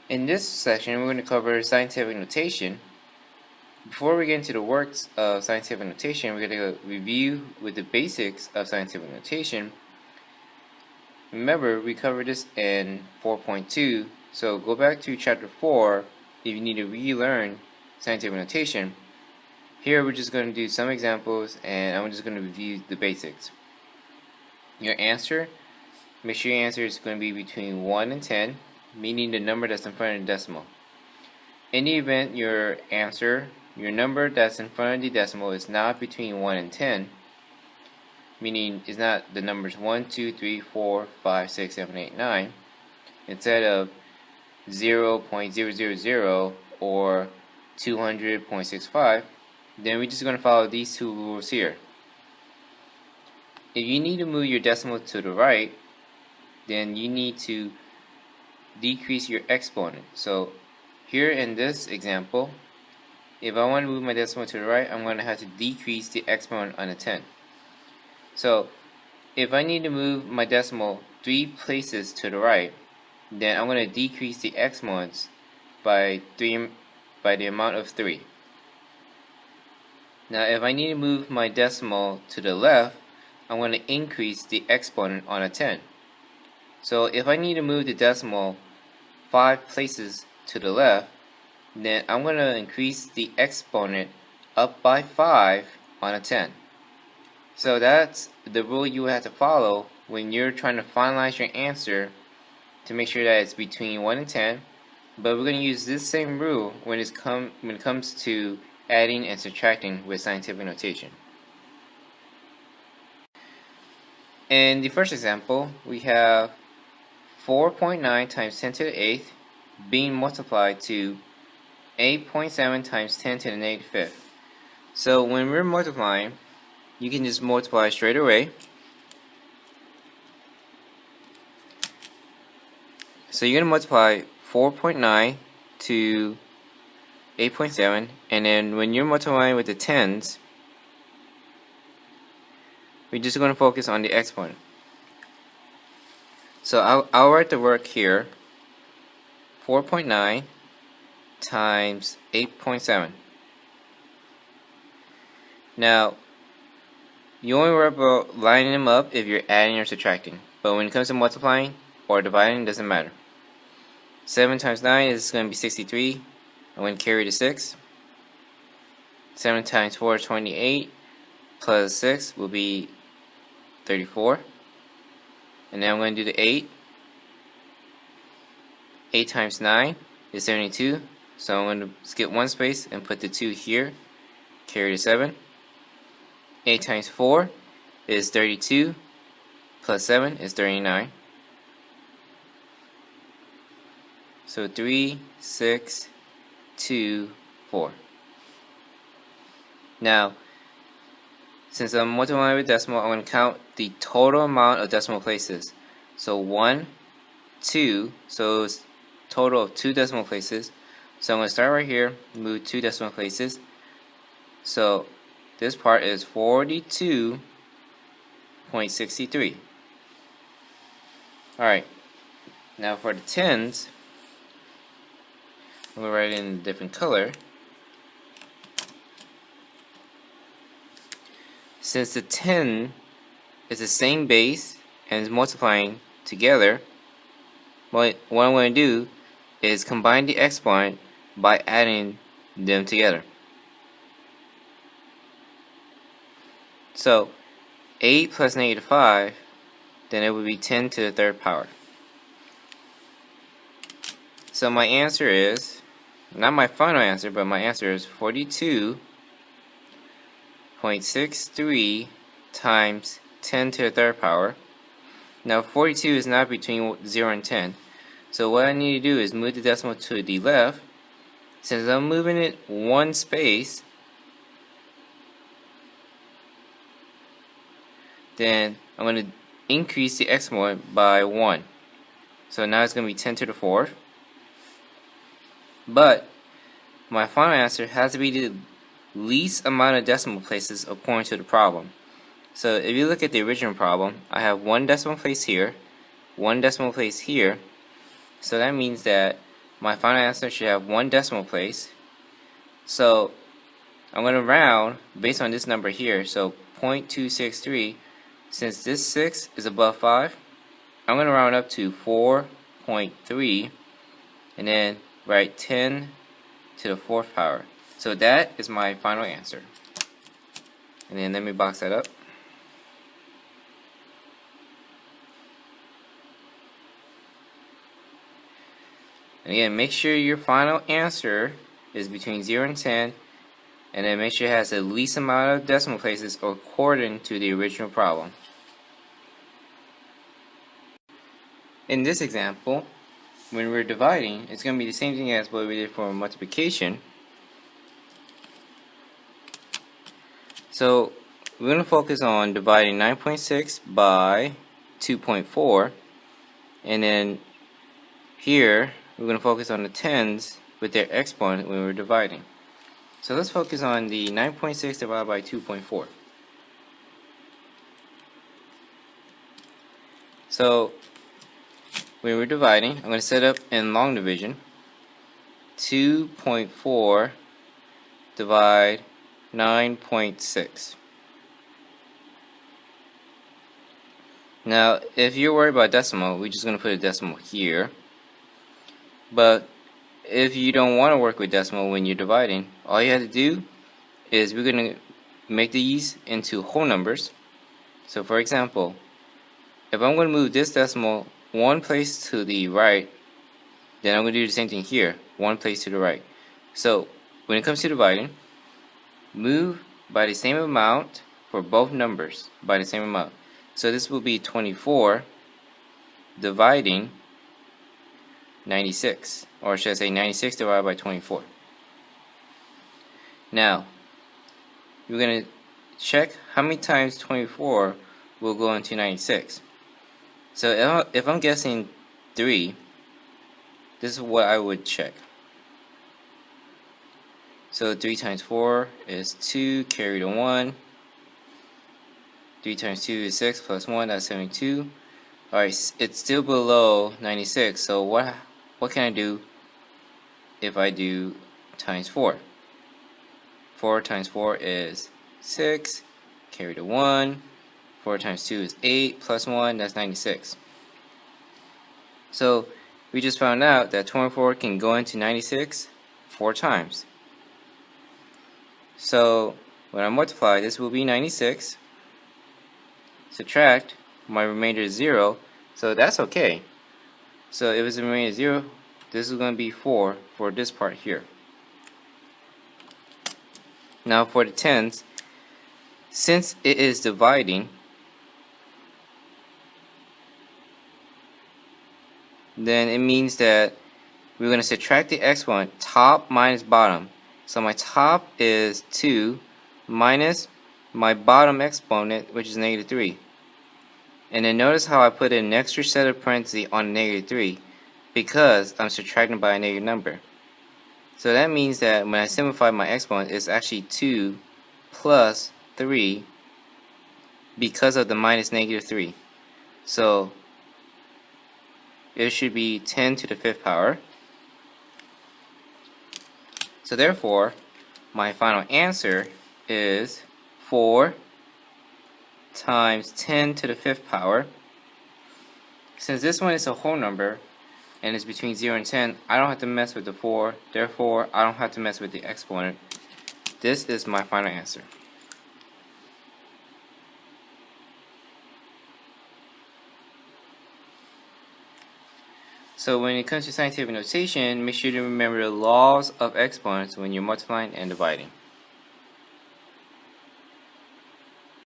In this section, we're going to cover scientific notation. Before we get into the works of scientific notation, we're going to review with the basics of scientific notation. Remember, we covered this in 4.2, so go back to chapter 4 if you need to relearn scientific notation. Here we're just going to do some examples and I'm just going to review the basics. Your answer, make sure your answer is going to be between 1 and 10, meaning the number that's in front of the decimal. In the event your answer, your number that's in front of the decimal is not between 1 and 10, meaning it's not the numbers 1, 2, 3, 4, 5, 6, 7, 8, 9, instead of 0.000 or 200.65, then we're just going to follow these two rules here. If you need to move your decimal to the right, then you need to decrease your exponent. So here in this example, if I want to move my decimal to the right, I'm going to have to decrease the exponent on a 10. So if I need to move my decimal 3 places to the right, then I'm going to decrease the exponents by the amount of 3. Now if I need to move my decimal to the left, I'm going to increase the exponent on a 10. So if I need to move the decimal 5 places to the left, then I'm going to increase the exponent up by 5 on a 10. So that's the rule you have to follow when you're trying to finalize your answer to make sure that it's between 1 and 10. But we're going to use this same rule when it comes to adding and subtracting with scientific notation. In the first example, we have 4.9 times 10 to the 8th being multiplied to 8.7 times 10 to the negative 5th. So when we're multiplying, you can just multiply straight away. So you're going to multiply 4.9 to 8.7, and then when you're multiplying with the tens, we're just going to focus on the exponent. So I'll write the work here, 4.9 times 8.7. Now, you only worry about lining them up if you're adding or subtracting, but when it comes to multiplying or dividing, it doesn't matter. 7 times 9 is going to be 63. I'm going to carry the 6. 7 times 4 is 28, plus 6 will be 34. And then I'm going to do the 8. 8 times 9 is 72. So I'm going to skip one space and put the 2 here. Carry the 7. 8 times 4 is 32. Plus 7 is 39. So 3, 6, 2, 4. Now, since I'm multiplying with decimal, I'm going to count the total amount of decimal places. So 1, 2, so it's total of 2 decimal places. So I'm going to start right here, move 2 decimal places. So this part is 42.63. Alright, now for the tens, I'm going to write it in a different color. Since the 10 is the same base and is multiplying together, what I'm going to do is combine the exponent by adding them together. So 8 plus negative 5, then it would be 10 to the third power. So my answer is, not my final answer, but my answer is 42.63 times 10 to the third power. Now 42 is not between 0 and 10. So what I need to do is move the decimal to the left. Since I'm moving it one space, then I'm going to increase the exponent by 1. So now it's going to be 10 to the 4th. But my final answer has to be the least amount of decimal places according to the problem. So if you look at the original problem, I have 1 decimal place here, 1 decimal place here. So that means that my final answer should have one decimal place. So I'm going to round based on this number here. So 0.263. Since this 6 is above 5, I'm going to round up to 4.3 and then write 10 to the 4th power. So that is my final answer. And then let me box that up. And again, make sure your final answer is between 0 and 10, and then make sure it has the least amount of decimal places according to the original problem. In this example, when we're dividing, it's going to be the same thing as what we did for multiplication. So we're going to focus on dividing 9.6 by 2.4, and then here we're going to focus on the tens with their exponent when we're dividing. So let's focus on the 9.6 divided by 2.4. So when we're dividing, I'm going to set up in long division. 2.4 divide 9.6. Now, if you're worried about decimal, we're just going to put a decimal here. But if you don't want to work with decimal when you're dividing, all you have to do is we're going to make these into whole numbers. So for example, if I'm going to move this decimal one place to the right, then I'm going to do the same thing here, one place to the right. So when it comes to dividing, move by the same amount for both numbers, by the same amount. So this will be 24 dividing 96, or should I say 96 divided by 24. Now, we're going to check how many times 24 will go into 96. So if I'm guessing 3, this is what I would check. So 3 times 4 is 2, carry the 1. 3 times 2 is 6, plus 1, that's 72. Alright, it's still below 96, so what can I do if I do times 4? 4 times 4 is 6, carry the 1. 4 times 2 is 8, plus 1, that's 96. So we just found out that 24 can go into 96 4 times. So when I multiply, this will be 96. Subtract, my remainder is 0, so that's okay. So if it's a remainder 0, this is going to be 4 for this part here. Now for the tens, since it is dividing, then it means that we're going to subtract the exponent top minus bottom. So my top is 2 minus my bottom exponent, which is negative 3. And then notice how I put an extra set of parentheses on negative 3 because I'm subtracting by a negative number. So that means that when I simplify my exponent, it's actually 2 plus 3 because of the minus negative 3. So it should be 10 to the 5th power. So therefore, my final answer is 4 times 10 to the 5th power. Since this one is a whole number and it's between 0 and 10, I don't have to mess with the 4. Therefore, I don't have to mess with the exponent. This is my final answer. So when it comes to scientific notation, make sure to remember the laws of exponents when you're multiplying and dividing.